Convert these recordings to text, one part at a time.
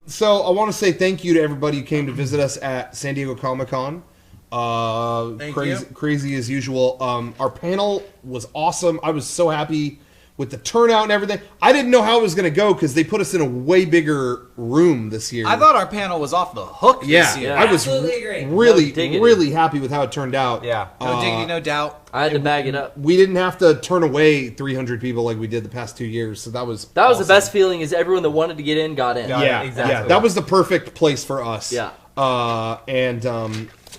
So I want to say thank you to everybody who came to visit us at San Diego Comic-Con. Crazy as usual. Our panel was awesome. I was so happy with the turnout and everything. I didn't know how it was going to go because they put us in a way bigger room this year. I thought our panel was off the hook this year. I was really happy with how it turned out. Yeah. No diggity, no doubt. I had to bag it up. We didn't have to turn away 300 people like we did the past 2 years, so that was awesome. The best feeling is everyone that wanted to get in got in. Yeah, exactly. Yeah, that was the perfect place for us. Yeah. And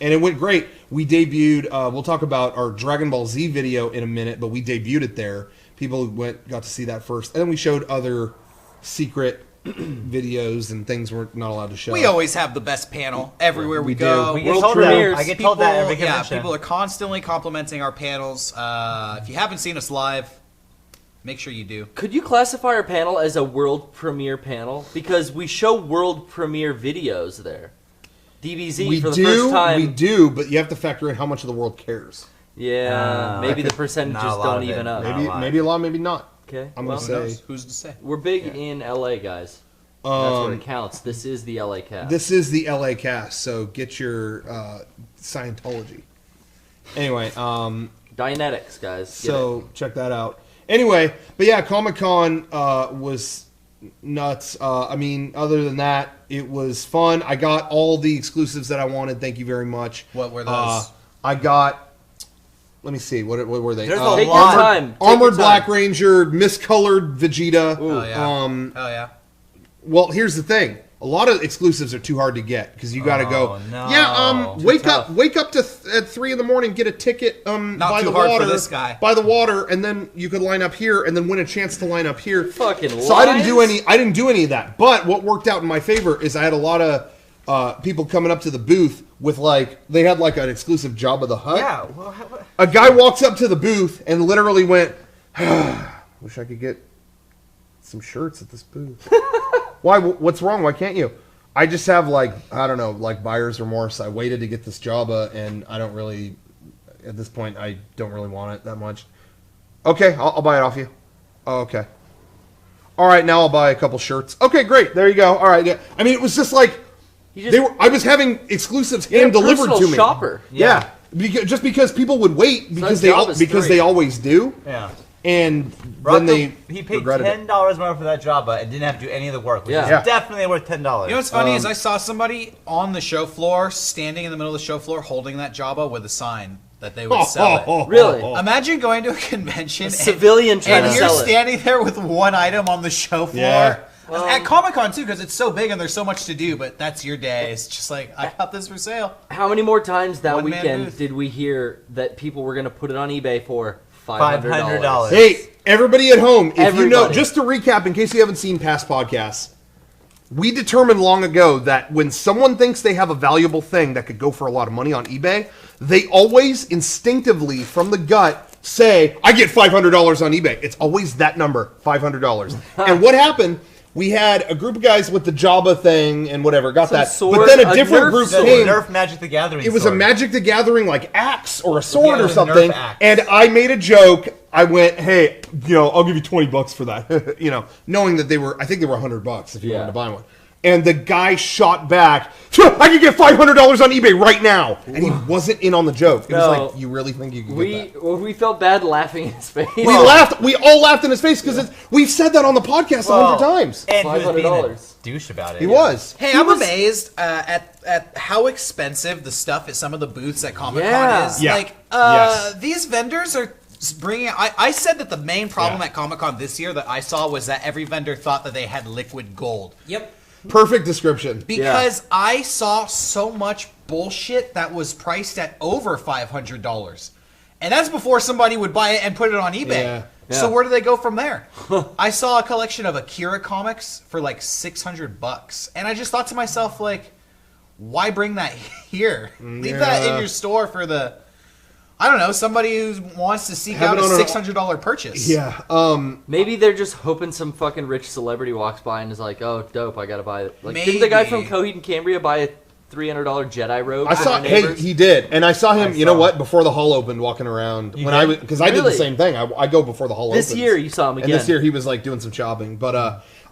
it went great. We debuted, we'll talk about our Dragon Ball Z video in a minute, but we debuted it there. People got to see that first. And then we showed other secret videos and things we're not allowed to show. We always have the best panel everywhere we go. We get told that. I get told that every convention. Yeah, people are constantly complimenting our panels. If you haven't seen us live, make sure you do. Could you classify our panel as a world premiere panel? Because we show world premiere videos there. DBZ for the first time. We do, but you have to factor in how much of the world cares. Yeah, maybe the percentages don't even up. Maybe a lot, maybe not. Okay, I'm going to say. Who's to say? We're big in LA, guys. That's where it counts. This is the LA cast. This is the LA cast, so get your Scientology. Anyway, Dianetics, guys. So check that out. Anyway, but yeah, Comic-Con was nuts. I mean, other than that, it was fun. I got all the exclusives that I wanted. Thank you very much. What were those? I got... Let me see. What were they? There's a lot. Armored Black Ranger, miscolored Vegeta. Oh yeah. Oh yeah. Well, here's the thing. A lot of exclusives are too hard to get because you got to go. No. Yeah. Wake up at 3 a.m, get a ticket. Not by too the hard water, for this guy. By the water, and then you could line up here, and then win a chance to line up here. Fucking so I didn't do any. I didn't do any of that. But what worked out in my favor is I had a lot of people coming up to the booth with they had like an exclusive Jabba the Hutt. Yeah. Well, a guy walks up to the booth and literally went, "Wish I could get some shirts at this booth." Why? What's wrong? Why can't you? I just have I don't know, buyer's remorse. I waited to get this Jabba, and I don't really, at this point, I don't really want it that much. Okay, I'll buy it off you. Oh, okay. All right, now I'll buy a couple shirts. Okay, great. There you go. All right. Yeah. I mean, it was just I was having exclusives hand delivered to me. Shopper. Yeah. Just because people would wait because they always do. Yeah. And then he paid $10 more for that Jabba and didn't have to do any of the work, which is definitely worth $10. You know what's funny is I saw somebody on the show floor, standing in the middle of the show floor, holding that Jabba with a sign that they would sell it. Really? Imagine going to a convention, civilian trying to sell it, and you're standing there with one item on the show floor. Yeah. At Comic-Con too, because it's so big and there's so much to do, but that's your day. It's just I got this for sale. How many more times that weekend did we hear that people were going to put it on eBay for $500? Hey, everybody at home, if you know, just to recap, in case you haven't seen past podcasts, we determined long ago that when someone thinks they have a valuable thing that could go for a lot of money on eBay, they always instinctively, from the gut, say, I get $500 on eBay. It's always that number, $500. And what happened... We had a group of guys with the Jabba thing and whatever, got that. But then a different group came. Nerf Magic the Gathering. It was a Magic the Gathering axe or a sword or something. And I made a joke. I went, hey, I'll give you $20 for that. Knowing that I think they were $100 if you wanted to buy one. And the guy shot back, I could get $500 on eBay right now. And he wasn't in on the joke. It was you really think you could get that? We felt bad laughing in his face. We laughed. We all laughed in his face because we've said that on the podcast 100 times. And he was being a douche about it. He was. Hey, I'm amazed at how expensive the stuff at some of the booths at Comic-Con is. Yeah. These vendors are bringing... I said that the main problem at Comic-Con this year that I saw was that every vendor thought that they had liquid gold. Yep. Perfect description. Because I saw so much bullshit that was priced at over $500. And that's before somebody would buy it and put it on eBay. Yeah. So where do they go from there? I saw a collection of Akira comics for $600. And I just thought to myself, why bring that here? Leave that in your store for I don't know, somebody who wants to seek out a $600 purchase. Yeah. Maybe they're just hoping some fucking rich celebrity walks by and is like, oh, dope, I gotta buy it. Maybe. Didn't the guy from Coheed and Cambria buy a $300 Jedi robe? He did. And I saw him, before the hall opened, walking around. Because I did the same thing. I go before the hall opens. This year you saw him again. And this year he was doing some shopping. But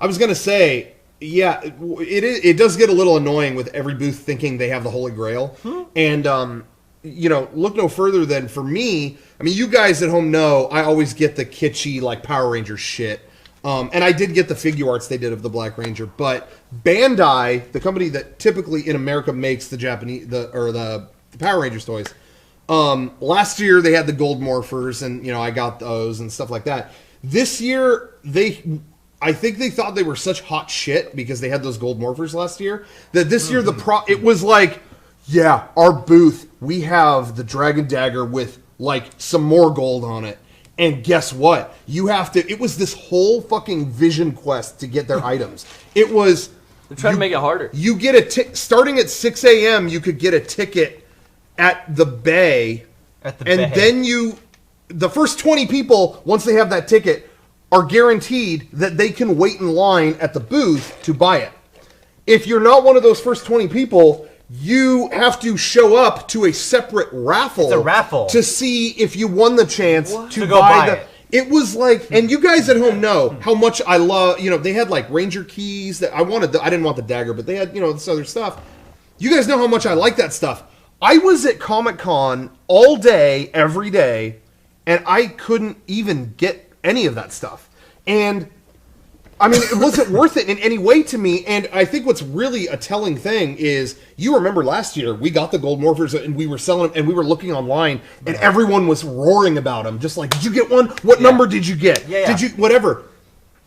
I was going to say, Yeah, it does get a little annoying with every booth thinking they have the Holy Grail. And, you know, look no further than for me. I mean, you guys at home know I always get the kitschy, like, Power Ranger shit. And I did get the figure arts they did of the Black Ranger. But Bandai, the company that typically in America makes the Power Rangers toys, last year they had the Gold Morphers, and, you know, I got those and stuff like that. This year, I think they thought they were such hot shit because they had those Gold Morphers last year that this year it was like, yeah, our booth, we have the Dragon Dagger with like some more gold on it. And guess what? It was this whole fucking vision quest to get their items. It was... They're trying to make it harder. You get starting at 6 a.m., you could get a ticket at the Bay. Then the first 20 people, once they have that ticket, are guaranteed that they can wait in line at the booth to buy it. If you're not one of those first 20 people, you have to show up to a separate raffle. It's a raffle. To see if you won the chance to go buy it. It was like, and you guys at home know how much I love, you know, they had like Ranger keys that I didn't want the dagger, but they had, you know, this other stuff. You guys know how much I like that stuff. I was at Comic-Con all day, every day, and I couldn't even get any of that stuff. And I mean, it wasn't worth it in any way to me. And I think what's really a telling thing is, you remember last year we got the Gold Morphers and we were selling them and we were looking online and everyone was roaring about them. Just like, did you get one? What number did you get? Yeah. Did you, whatever.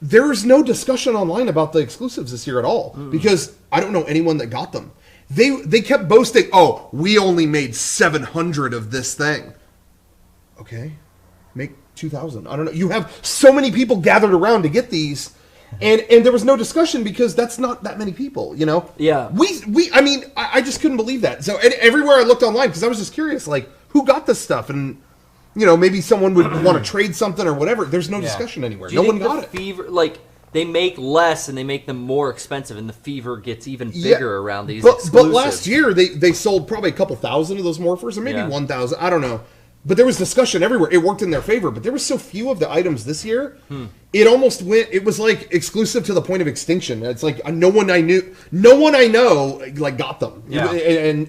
There's no discussion online about the exclusives this year at all because I don't know anyone that got them. They kept boasting, oh, we only made 700 of this thing. Okay. Make 2,000. I don't know. You have so many people gathered around to get these, and there was no discussion because that's not that many people, you know? Yeah. I mean, I just couldn't believe that. So everywhere I looked online, because I was just curious, like, who got this stuff? And, you know, maybe someone would want to trade something or whatever. There's no discussion anywhere. No one got it. Fever, like, they make less and they make them more expensive, and the fever gets even bigger around these exclusives. But last year, they sold probably a couple thousand of those morphers, or maybe 1,000. I don't know. But there was discussion everywhere. It worked in their favor. But there were so few of the items this year. It almost went. It was like exclusive to the point of extinction. It's like no one I know like got them,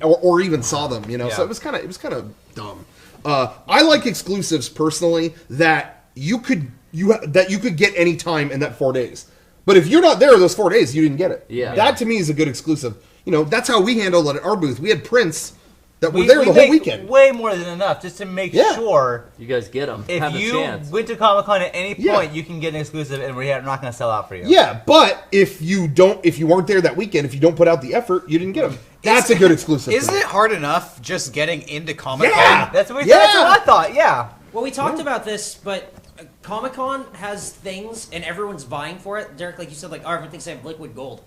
or even saw them. You know, so it was kind of dumb. I like exclusives personally that you could get any time in that 4 days. But if you're not there those 4 days, you didn't get it. Yeah, that to me is a good exclusive. You know, that's how we handled it at our booth. We had prints that were there the whole weekend. Way more than enough just to make sure you guys get them. If you went to Comic-Con at any point, you can get an exclusive, and we're not going to sell out for you. Yeah, but if you weren't there that weekend, if you don't put out the effort, you didn't get them. That's a good exclusive. Isn't it hard enough just getting into Comic-Con? Yeah, that's what I thought. Yeah. Well, we talked about this, but Comic-Con has things, and everyone's vying for it. Derek, like you said, like, everyone thinks they have liquid gold.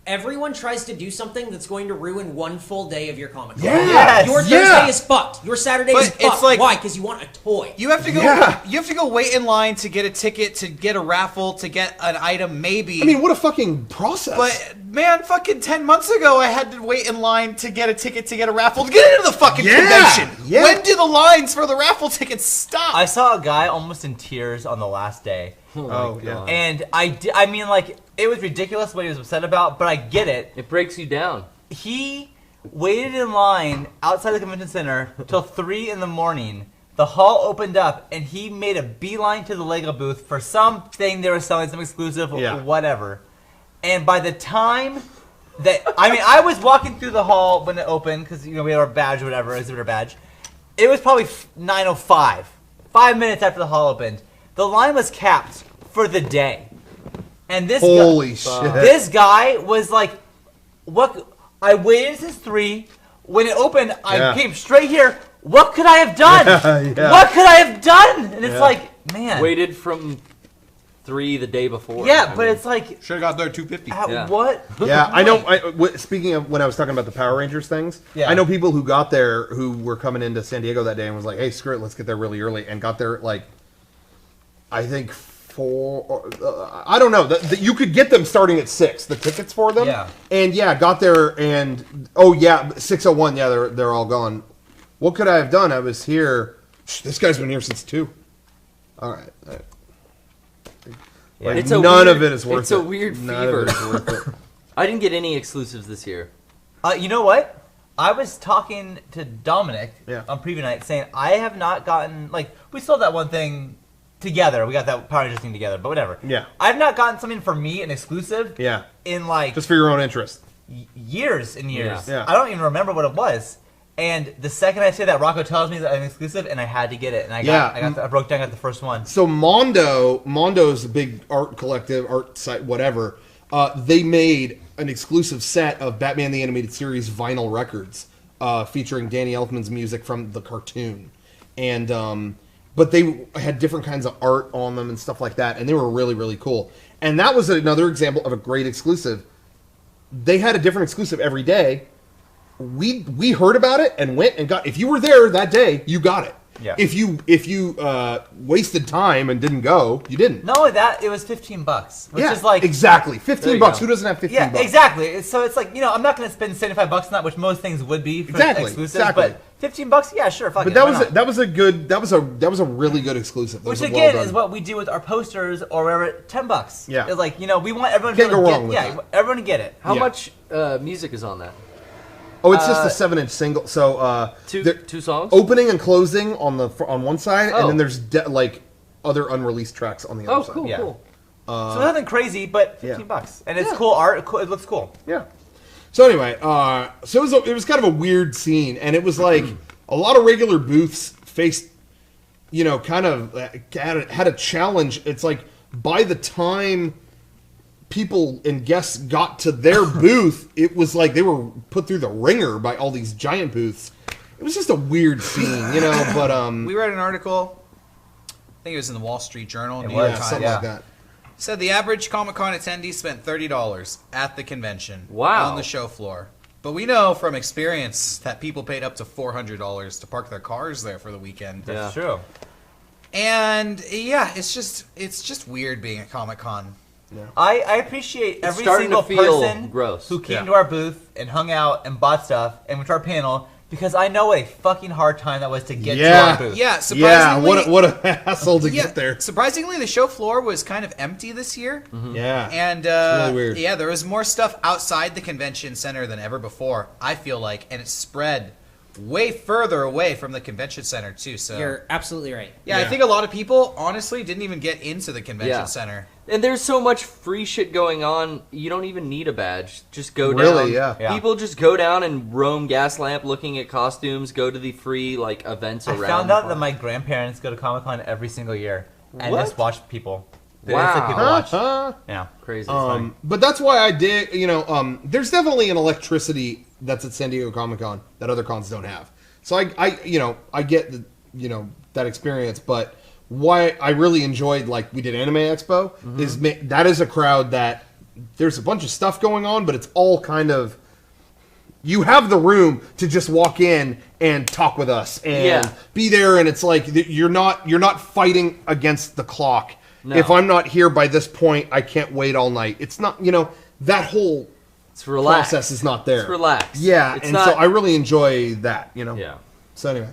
Everyone tries to do something that's going to ruin one full day of your Comic-Con. Yes. Your Thursday is fucked. Your Saturday is fucked. It's like, why? Because you want a toy. You have to go. You have to go wait in line to get a ticket, to get a raffle, to get an item. Maybe. I mean, what a fucking process. But man, fucking 10 months ago, I had to wait in line to get a ticket to get a raffle to get into the fucking convention. Yeah. When do the lines for the raffle tickets stop? I saw a guy almost in tears on the last day. Oh God. And I mean, like, it was ridiculous what he was upset about, but I get it. It breaks you down. He waited in line outside the convention center till 3 in the morning. The hall opened up, and he made a beeline to the Lego booth for something they were selling, some exclusive, whatever. And by the time that, I mean, I was walking through the hall when it opened, because, you know, we had our badge or whatever, exhibitor badge. It was probably 9:05, 5 minutes after the hall opened. The line was capped for the day. And this Holy shit. This guy was like, what? I waited since 3. When it opened, I came straight here. What could I have done? What could I have done? And it's like, man. Waited from 3 the day before. Yeah, but it's like, should have got there 250. what? Yeah, I know. Speaking of when I was talking about the Power Rangers things, I know people who got there who were coming into San Diego that day and was like, hey, screw it, let's get there really early. And got there like, I think 4, I don't know. You could get them starting at 6, the tickets for them. Yeah. And got there and, 6:01, they're all gone. What could I have done? I was here. This guy's been here since 2. All right. Yeah. Like, It's a none weird- of it is worth it. it's a weird None of it fever. is worth it. I didn't get any exclusives this year. You know what? I was talking to Dominic Yeah. on preview night saying I have not gotten, like, we sold that one thing together. We got that Power Rangers thing together, but whatever. Yeah. I've not gotten something for me, an exclusive, Yeah. in like Just for your own interest. years and years. Yeah. I don't even remember what it was. And the second I say that, Rocco tells me that I'm exclusive, and I had to get it. And I broke down, got the first one. So Mondo's a big art collective, art site, whatever. They made an exclusive set of Batman the Animated Series vinyl records featuring Danny Elfman's music from the cartoon. And but they had different kinds of art on them and stuff like that, and they were really, really cool. And that was another example of a great exclusive. They had a different exclusive every day. We heard about it and went and got. If you were there that day, you got it. Yeah. If you wasted time and didn't go, you didn't. Not only that, it was $15, which is like exactly There $15. you go. Who doesn't have $15? yeah, exactly. So it's like, I'm not going to spend $75 on that, which most things would be for Exactly, exclusives. exactly. But $15, yeah, sure, fuck But it, that why was not? that was a really good exclusive. That Which was again well is done. what we do with our posters or whatever. $10. Yeah. It's like, we want everyone Can't to go get, wrong with yeah, that. everyone to get it. How Yeah. much music is on that? Oh, it's just a 7-inch single. So Two songs? opening and closing on one side, and Oh. then there's like other unrelist tracks on the other Oh, side. cool, Yeah. cool. So nothing crazy, but yeah. $15, and it's cool art. It looks cool. Yeah. So anyway, so it was kind of a weird scene, and it was like a lot of regular booths faced, kind of had a challenge. It's like by the time people and guests got to their booth, it was like they were put through the ringer by all these giant booths. It was just a weird scene, But We read an article, I think it was in the Wall Street Journal, New was, York yeah, Times. something like that. Said the average Comic-Con attendee spent $30 at the convention Wow. on the show floor. But we know from experience that people paid up to $400 to park their cars there for the weekend. Yeah. That's true. And yeah, it's just weird being at Comic-Con. I appreciate every starting single to feel person gross. who came Yeah. to our booth and hung out and bought stuff and went to our panel, because I know what a fucking hard time that was to get to our booth. Yeah, Yeah, surprisingly. what a hassle to yeah, get there. surprisingly, the show floor was kind of empty this year. Yeah. And really weird. yeah, there was more stuff outside the convention center than ever before, I feel like, and it spread way further away from the convention center too. So You're absolutely right. yeah, I Yeah. think a lot of people honestly didn't even get into the convention Yeah. center. And there's so much free shit going on, you don't even need a badge. Just go Really, down. yeah. People just go down and roam Gaslamp looking at costumes, go to the free events I around. found the out that park. my grandparents go to Comic-Con every single year and What? just watch people. They Wow. just let people watch. Huh? Yeah. Crazy. But that's why I did, there's definitely an electricity that's at San Diego Comic-Con that other cons don't have. So I get that experience, but why I really enjoyed, like we did Anime Expo, is that is a crowd that there's a bunch of stuff going on, but it's all kind of, you have the room to just walk in and talk with us and be there, and it's like you're not fighting against the clock. No. If I'm not here by this point, I can't wait all night. It's not, that whole It's relaxed. process is not there. It's relaxed. Yeah, It's and not- so I really enjoy that, Yeah. So anyway.